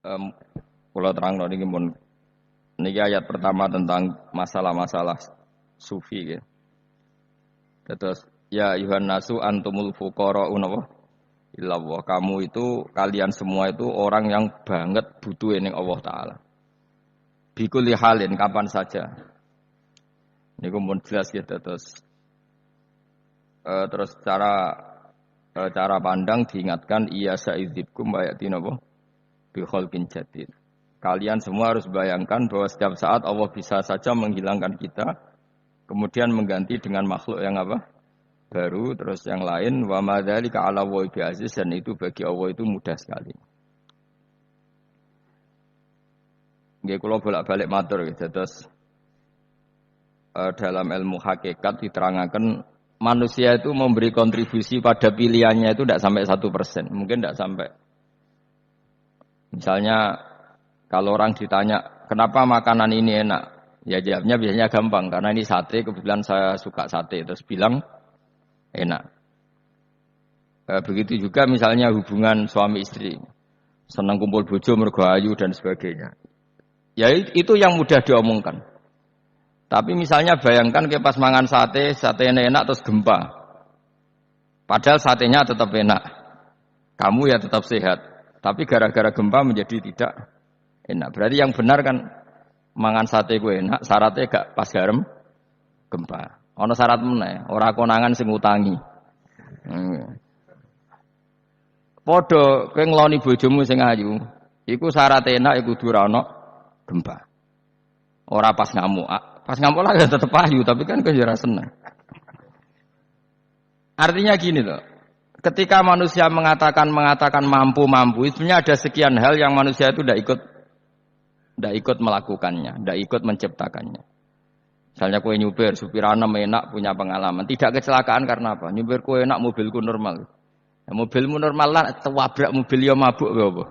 Em, Kula terang niki mun niki ayat pertama tentang masalah-masalah sufi ya. Terus ya ayuhan nasu antumul fuqara unapa illallah. Kamu itu kalian semua itu orang yang banget butuh ning Allah taala. Bikulli halin kapan saja. Niku mun jelas ya terus cara pandang diingatkan iya sa'idibkum wa ya'ti napa bi khalqin jadid. Kalian semua harus bayangkan bahwa setiap saat Allah bisa saja menghilangkan kita, kemudian mengganti dengan makhluk yang apa? Baru, terus yang lain, wa madzalika 'ala Allahi bi'aziz, dan itu bagi Allah itu mudah sekali. Nggih kula bolak-balik matur gitu. Terus dalam ilmu hakikat diterangkan manusia itu memberi kontribusi pada pilihannya itu tidak sampai 1%, mungkin tidak sampai. Misalnya kalau orang ditanya, kenapa makanan ini enak? Ya jawabnya biasanya gampang, karena ini sate, kebetulan saya suka sate, terus bilang enak. Begitu juga misalnya hubungan suami istri, senang kumpul bojo, mergo ayu dan sebagainya. Ya itu yang mudah diomongkan. Tapi misalnya bayangkan ke pas mangan sate enak terus gempa. Padahal satenya tetap enak. Kamu ya tetap sehat. Tapi gara-gara gempa menjadi tidak enak. Berarti yang benar kan mangan sate ku enak, syaratnya gak pas garam gempa. Ono syarat meneh, ora konangan sing utangi. Padha kowe ngloni bojomu sing ayu, iku syarat enak iku kudu ora ono gempa. Ora pas ngamuk. Pas ngamuk lah ya tetep ayu, tapi kan kowe ora seneng. Artinya gini loh. Ketika manusia mengatakan mampu, sebenarnya ada sekian hal yang manusia itu tidak ikut melakukannya, tidak ikut menciptakannya. Misalnya kue nyupir, supirana enak punya pengalaman, tidak kecelakaan karena apa? Nyupir kue enak, mobilku normal. Ya, mobilmu normal lah, wabrak mobil ya mabuk apa?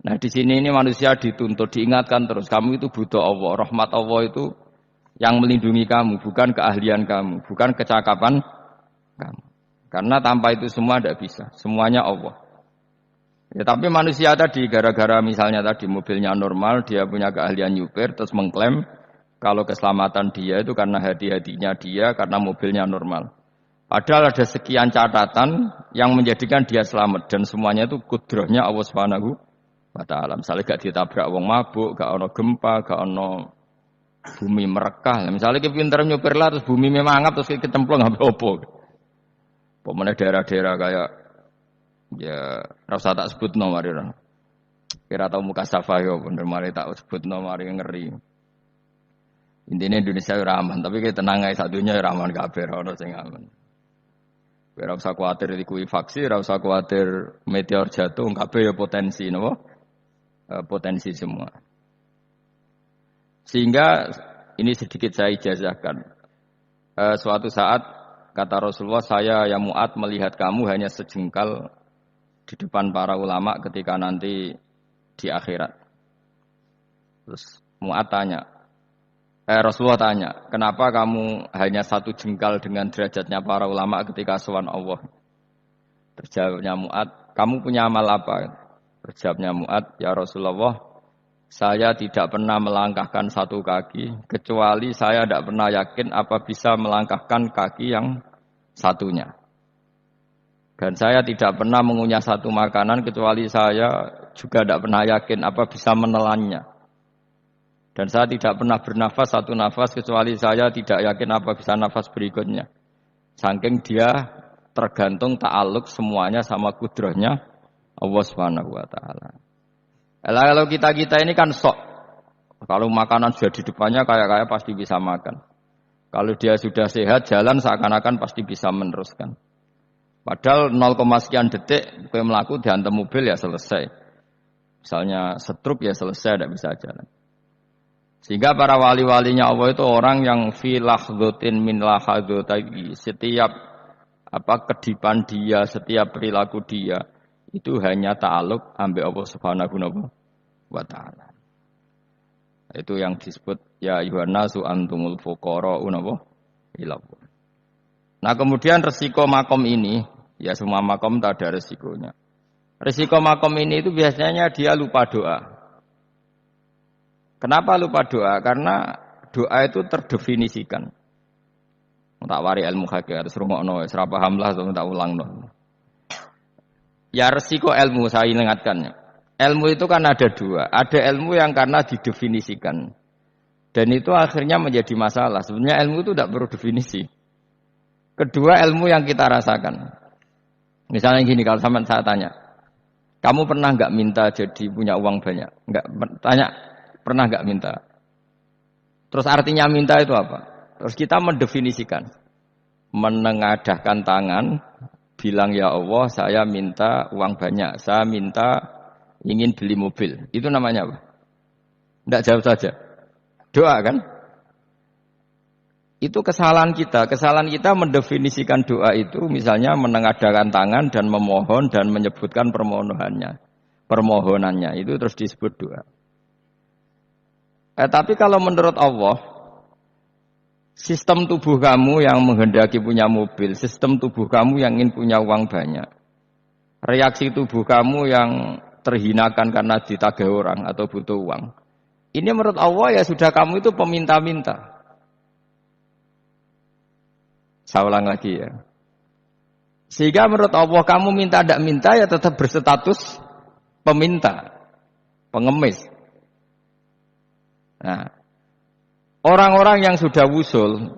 Nah di sini ini manusia dituntut, diingatkan terus, kamu itu butuh Allah, rahmat Allah itu yang melindungi kamu, bukan keahlian kamu, bukan kecakapan kamu. Karena tanpa itu semua tidak bisa. Semuanya Allah. Ya, tapi manusia tadi gara-gara misalnya tadi mobilnya normal, dia punya keahlian nyupir, terus mengklaim kalau keselamatan dia itu karena hati-hatinya dia, karena mobilnya normal. Padahal ada sekian catatan yang menjadikan dia selamat. Dan semuanya itu kudrahnya Allah Subhanahu wa ta'ala. Misalnya gak ditabrak wong mabuk, gak ono gempa, gak ono bumi merekah. Misalnya kita pinter nyupir lah, terus bumi memangap, terus kita cemplung apa-apa. Pemene daerah-daerah kayak ya rasa tak sebut nomor itu. Kira tahu muka safayo bener mari tak sebut nomor yang ngeri. Intinya Indonesia ora aman, tapi kita tenang aja satunya ora aman kabeh ora sing aman. Ora usah kuwatir dikuwi faksi, ora usah kuwatir meteor jatuh, kabeh ya potensi napa? Potensi semua. Sehingga ini sedikit saya ijazahkan. Suatu saat kata Rasulullah, saya ya Mu'ad melihat kamu hanya sejengkal di depan para ulama ketika nanti di akhirat. Terus Mu'ad Rasulullah tanya, kenapa kamu hanya satu jengkal dengan derajatnya para ulama ketika sowan Allah? Terjawabnya Mu'ad, kamu punya amal apa? Terjawabnya Mu'ad, ya Rasulullah, saya tidak pernah melangkahkan satu kaki, kecuali saya tidak pernah yakin apa bisa melangkahkan kaki yang satunya. Dan saya tidak pernah mengunyah satu makanan, kecuali saya juga tidak pernah yakin apa bisa menelannya. Dan saya tidak pernah bernafas satu nafas, kecuali saya tidak yakin apa bisa nafas berikutnya. Saking dia tergantung ta'aluk semuanya sama kudrahnya Allah Subhanahu wa ta'ala. Kalau kita ini kan sok. Kalau makanan sudah di depannya kayak pasti bisa makan. Kalau dia sudah sehat, jalan seakan-akan pasti bisa meneruskan. Padahal 0, sekian detik, kue melaku dihantam mobil ya selesai. Misalnya stroke ya selesai, tidak bisa jalan. Sehingga para wali-walinya Allah itu orang yang fi lahdhatin min lahadzati, setiap kedipan dia, setiap perilaku dia itu hanya ta'aluk ambek Allah Subhanahu wa ta'ala. Itu yang disebut ya ayuhan nasu antumul fuqara ilallah. Nah, kemudian resiko makom ini, ya semua makom tak ada resikonya. Risiko makom ini itu biasanya dia lupa doa. Kenapa lupa doa? Karena doa itu terdefinisikan. Tak wari ilmu hakikat terus rungokno wis ora paham lah tak ulangno. Ya resiko ilmu saya ingatkannya. Ilmu itu kan ada dua. Ada ilmu yang karena didefinisikan. Dan itu akhirnya menjadi masalah. Sebenarnya ilmu itu tidak perlu definisi. Kedua ilmu yang kita rasakan. Misalnya gini, kalau saya tanya, kamu pernah nggak minta jadi punya uang banyak? Nggak tanya, pernah nggak minta? Terus artinya minta itu apa? Terus kita mendefinisikan, menengadahkan tangan, bilang ya Allah, saya minta uang banyak, saya minta ingin beli mobil. Itu namanya apa? Tidak jawab saja. Doa kan? Itu kesalahan kita. Kesalahan kita mendefinisikan doa itu misalnya menengadahkan tangan dan memohon dan menyebutkan permohonannya. Permohonannya itu terus disebut doa. Tapi kalau menurut Allah, sistem tubuh kamu yang menghendaki punya mobil, sistem tubuh kamu yang ingin punya uang banyak, reaksi tubuh kamu yang terhinakan karena ditagih orang atau butuh uang, ini menurut Allah ya sudah kamu itu peminta-minta. Saya ulang lagi ya. Sehingga menurut Allah kamu minta tidak minta ya tetap berstatus peminta, pengemis. Nah, orang-orang yang sudah wusul,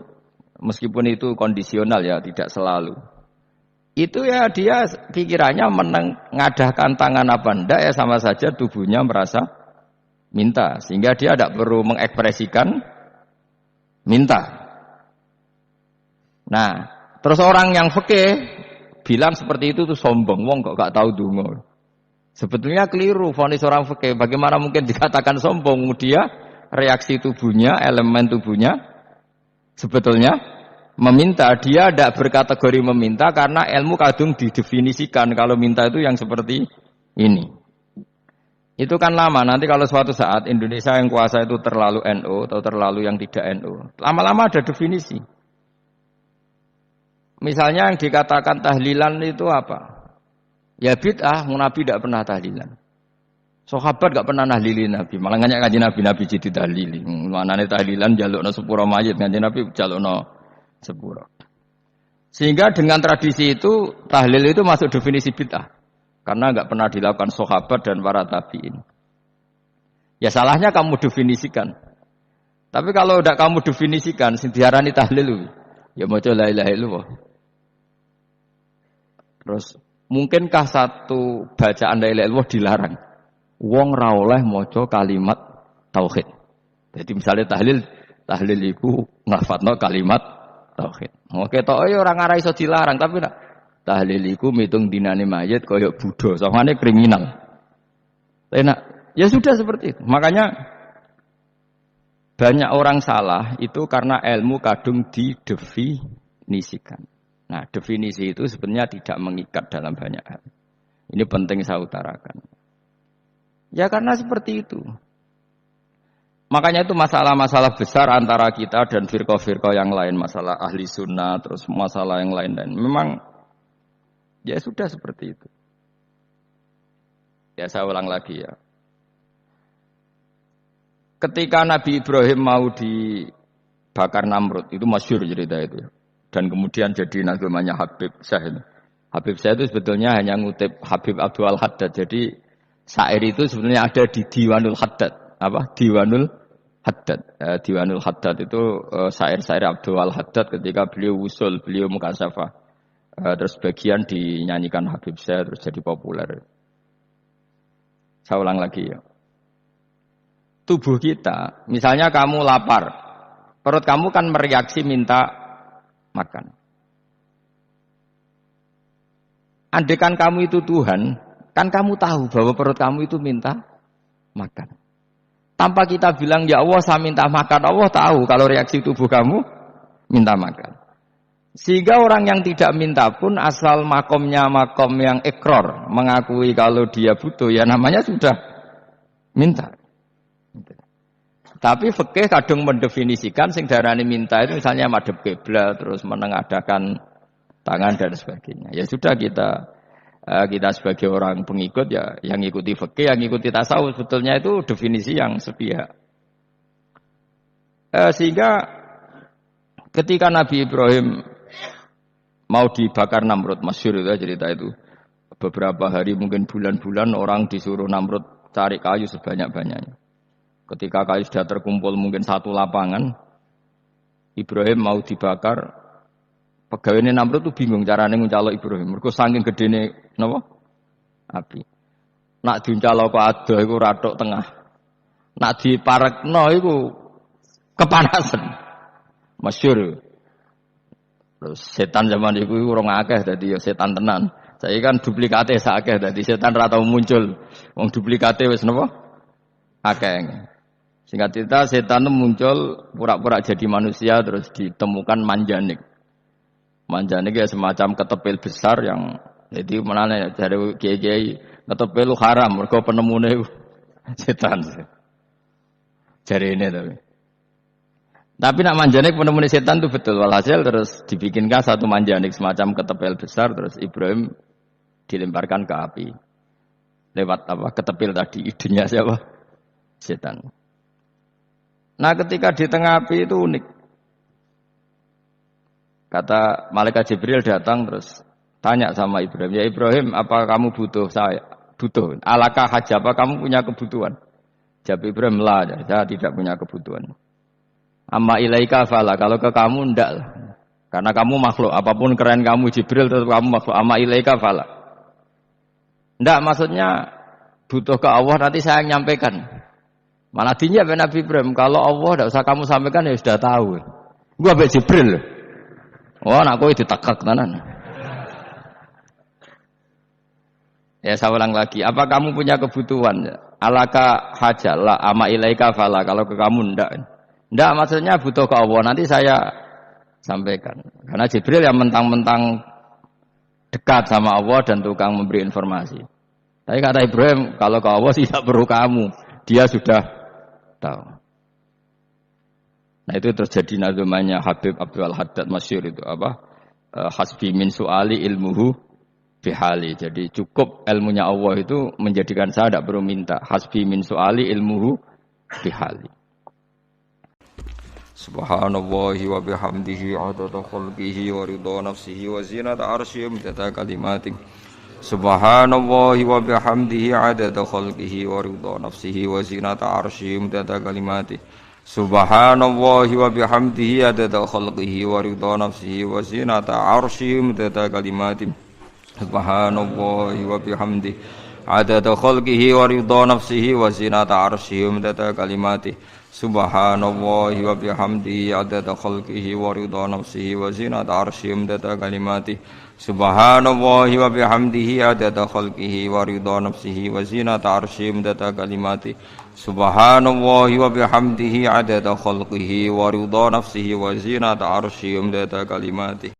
meskipun itu kondisional ya, tidak selalu. Itu ya dia pikirannya mengadahkan tangan apa enggak ya sama saja tubuhnya merasa minta. Sehingga dia tidak perlu mengekspresikan minta. Nah, terus orang yang fikih bilang seperti itu tuh sombong, wong kok gak tahu donga. Sebetulnya keliru vonis orang fikih. Bagaimana mungkin dikatakan sombong? Dia reaksi tubuhnya, elemen tubuhnya sebetulnya meminta. Dia tidak berkategori meminta karena ilmu kadung didefinisikan kalau minta itu yang seperti ini. Itu kan lama. Nanti kalau suatu saat Indonesia yang kuasa itu terlalu NU atau terlalu yang tidak NU, lama-lama ada definisi. Misalnya yang dikatakan tahlilan itu apa? Ya bid'ah, Nabi tidak pernah tahlilan. Sahabat gak pernah nahlili Nabi, malah nganyak kanjeng Nabi jadi tahlili. Manane tahlilan jalukno sepuro mayit, kanjeng Nabi jalukno sepuro. Sehingga dengan tradisi itu tahlil itu masuk definisi bid'ah. Karena enggak pernah dilakukan sahabat dan para tabi'in. Ya salahnya kamu definisikan. Tapi kalau udah kamu definisikan sing diarani tahlil ya maca la ilaha illallah. Terus mungkinkah satu bacaan la ilaha illallah dilarang? Wong ra oleh maca kalimat tauhid. Jadi misalnya tahlil iku nglafatno kalimat tauhid. Oke tok ora ngara iso dilarang tapi nak tahlil iku mitung dinane mayit kaya Buddha, sangane kriminal. Enak. Ya sudah seperti itu. Makanya banyak orang salah itu karena ilmu kadung didefinisikan. Nah, definisi itu sebenarnya tidak mengikat dalam banyak hal. Ini penting saya utarakan. Ya karena seperti itu. Makanya itu masalah-masalah besar antara kita dan firqah-firqah yang lain. Masalah ahli sunnah, terus masalah yang lain-lain. Memang ya sudah seperti itu. Ya saya ulang lagi ya. Ketika Nabi Ibrahim mau dibakar Namrud, itu masyhur cerita itu. Dan kemudian jadi namanya Habib Syah. Habib Syah itu sebetulnya hanya ngutip Habib Abdul Haddad. Jadi syair itu sebenarnya ada di Diwanul Haddad. Apa? Diwanul Haddad. Diwanul Haddad itu syair-syair Abdul Haddad ketika beliau usul, beliau mukasyafah. Terus bagian dinyanyikan Habib Syah terus jadi populer. Saya ulang lagi ya. Tubuh kita, misalnya kamu lapar, perut kamu kan mereaksi minta makan. Andaikan kamu itu Tuhan, kan kamu tahu bahwa perut kamu itu minta makan. Tanpa kita bilang, ya Allah saya minta makan, Allah tahu kalau reaksi tubuh kamu minta makan. Sehingga orang yang tidak minta pun asal makomnya makom yang ikror, mengakui kalau dia butuh, ya namanya sudah minta. Tapi fikih kadang mendefinisikan sing darani minta itu misalnya madhep kiblat terus menengadahkan tangan dan sebagainya. Ya sudah kita Kita sebagai orang pengikut ya yang ikuti fikih, yang ikuti tasawuf, sebetulnya itu definisi yang sepihak. Sehingga ketika Nabi Ibrahim mau dibakar Namrud, masyhur itu cerita itu. Beberapa hari mungkin bulan-bulan orang disuruh Namrud cari kayu sebanyak-banyaknya. Ketika kayu sudah terkumpul mungkin satu lapangan, Ibrahim mau dibakar. Pegawainya Namrud tuh bingung caranya nguncalok Ibrahim. Mergo saking gedene napa? Api. Nak diuncalok kok ada iku ratok tengah. Nak diparekno iku kepanasan. Masyhur. Terus setan zaman iku urung akeh dadi ya setan tenan. Saiki kan duplikate sak akeh dadi setan ra tau muncul. Wong duplikate wis napa? Akeh. Singkat cerita setan itu muncul pura-pura jadi manusia terus ditemukan manjanik. Manjanik ya semacam ketepil besar yang jadi menane dari kiai-kiai ketepil haram mergo penemune setan. Jare ini tapi nak manjanik penemune setan itu betul walhasil terus dibikinkan satu manjanik semacam ketepil besar terus Ibrahim dilemparkan ke api. Lewat apa ketepil tadi idenya siapa? Setan. Nah, ketika di tengah api itu unik. Kata malaikat Jibril datang terus tanya sama Ibrahim, "Ya Ibrahim, apa kamu butuh saya? Butuh. Alakah haja, apa kamu punya kebutuhan?" Jawab Ibrahim, "La, saya tidak punya kebutuhan." "Amma ilaika fala, kalau ke kamu ndak lah. Karena kamu makhluk, apapun keren kamu Jibril tetap kamu makhluk. Amma ilaika fala." Ndak maksudnya butuh ke Allah nanti saya yang nyampaikan. Malah dinya Nabi Ibrahim, kalau Allah ndak usah kamu sampaikan ya sudah tahu. Gua ambek Jibril. Oh, nak kowe ditekek tenan. Ya saya ulang lagi, apa kamu punya kebutuhan? Alaka hajal la ama ilaika fala, kalau ke kamu ndak. Ndak maksudnya butuh ke Allah, nanti saya sampaikan. Karena Jibril yang mentang-mentang dekat sama Allah dan tukang memberi informasi. Tapi kata Ibrahim, kalau ke Allah tidak perlu kamu, dia sudah tahu. Nah itu terjadi nazmannya Habib Abdul Haddad masyhur itu apa? Hasbi min su'ali ilmuhu bihali. Jadi cukup ilmunya Allah itu menjadikan saya tidak perlu minta. Hasbi min su'ali ilmuhu bihali. Subhanallahi wa bihamdihi adada khalqihi wa ridha nafsihi wa zinata arsyihi wa kalimatih. Subhanallahi wa bihamdihi adada khalqihi wa ridha nafsihi wa zinata arsyihi wa kalimatih. Subhanallahi wa bihamdihi adada khalqihi wa ridha nafsihi wa zinata arsyihi midada kalimatihi. Subhanallahi wa bihamdihi adada khalqihi wa ridha nafsihi wa zinata arsyihi midada kalimatihi. Subhanallahi wa bihamdihi adada khalqihi wa ridha nafsihi wa zinata arsyihi midada kalimatihi. Subhanallahi wa bihamdihi adada khalqihi wa ridha nafsihi wa zinata arsyihi midada kalimatihi. Subhanallahi wa bihamdihi adada khalqihi wa ridha nafsihi wa zinata arsyihi midada kalimatihi.